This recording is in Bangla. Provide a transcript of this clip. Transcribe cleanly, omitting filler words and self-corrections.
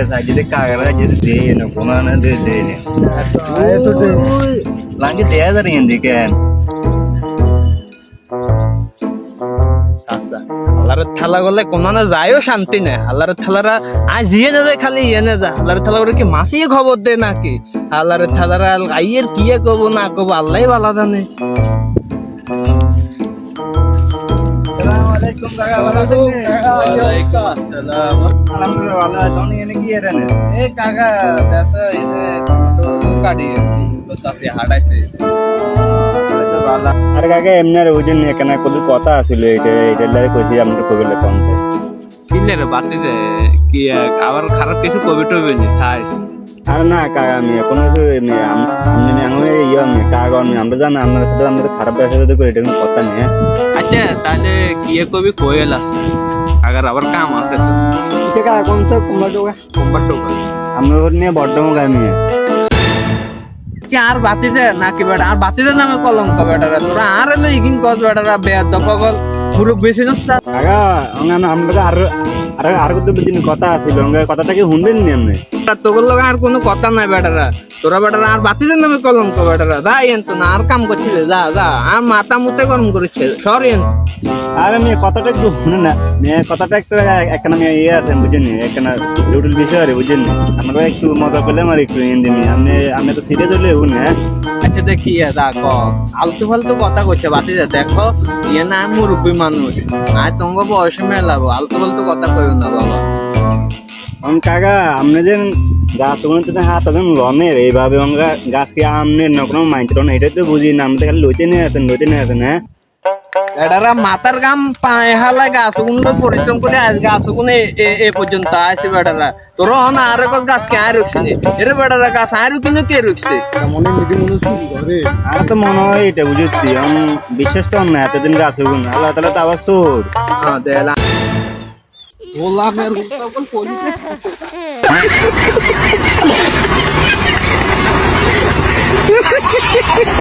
সাইজে কাগরা যদি দেই না কোন না দেই না লাঙ্গি দেয়া যাবে কেন আচ্ছা আল্লাহর থালা গলে কোনো না যায়ও শান্তি নেই আল্লাহর থালারা আজ ইয়ে না যায় খালি ইয়ে না যা আল্লাহর থালা করে কি মাসিয়ে খবর দেয় নাকি আল্লাহর থালারা আইয়ের কি কব না কব আল্লাহই ভালো জানে আসসালামু আলাইকুম কাকা ভালো আছেন ওয়ালাইকুম আসসালাম আলহামদুলিল্লাহ ভালো আছি অনেক এনে কি এর না এই কাকা দেশে এই যে টমেটো কাটি বসাছে হাঁটাইছে আরে কাকা এমনি আর ওজন নিয়ে কেন কত কথা আছিল এটা লাগে কইছি আমরা কইলে কমছে কিনলে রে বাতি যে কি আবার খারাপ কিছু কবি টবি নি সাইজ আর না কাকা আমি কোনো কিছু আমি আমি ইয়ে আমি কাকা আমি আমরা জানা আপনার সাথে আমাদের খারাপ ব্যবসা করে এটা কোনো কথা নেই আচ্ছা তাহলে কি কবি কোয়েল আছে আগার আবার কাম আছে তো ঠিক আছে কোন সব কোম্পার টোকা আমরা ওর নিয়ে বড্ডম গামি কি আর বাতিতে নাকি বেটা আর বাতিতে নামে কলঙ্ক বেটারা তোরা আর এলো ইগিন কস বেটারা বেয়াদ দফগল মুরুক বেশি নস্তা কাকা আমরা আর কত দিন কথা আছিল কথাটা কি শুনবেন নি আপনি তোর লগে আর কোনো কথা নাই বেটারা তোরা বেটারা আর বাতিতে নামে কলঙ্ক বেটারা যা এনতো না আর কাম করছিস যা যা আর মাথা মুতে গরম করেছে সর এন আর আমি কথাটা একটু শুনে না কথাটা একটু একখানা ইয়ে আছেন বুঝেন একখানা জটিল বিষয় আরে বুঝেন আমরা একটু মজা পেলাম আর একটু দিন আমি তো সিরিয়াস হলে হ্যাঁ আচ্ছা দেখি দা ক আলতু ফালতু কথা কইছে বাতিতে দেখো ইয়ে না মুরব্বী মানুষ আর তোমাকে বয়সে মেলাবো আলতু ফালতু কথা কইও না বাবা কাকা আপনি যে গাছ ওগুলো হাত আছেন লনের এইভাবে গাছ কি আমনের না কোনো মাইন্ড না এটা তো বুঝি না আমাদের খালি লইতে নিয়ে আসেন হ্যাঁ এটারা মাথার গাম পায়ে হালা গাছ গুলো পরিশ্রম করে আজ গাছ গুলো এ পর্যন্ত আসছে বেটারা তোর না আর গাছ কে আর রুখছে এর বেটারা গাছ আর কিনে কে রুখছে মনে মিটি মনে শুরু করে আর তো মনে হয় এটা বুঝেছি বিশ্বাস তো না এতদিন গাছ ওগুন আল্লাহ তালা তো আবার তোর হ্যাঁ দেলা গোলামের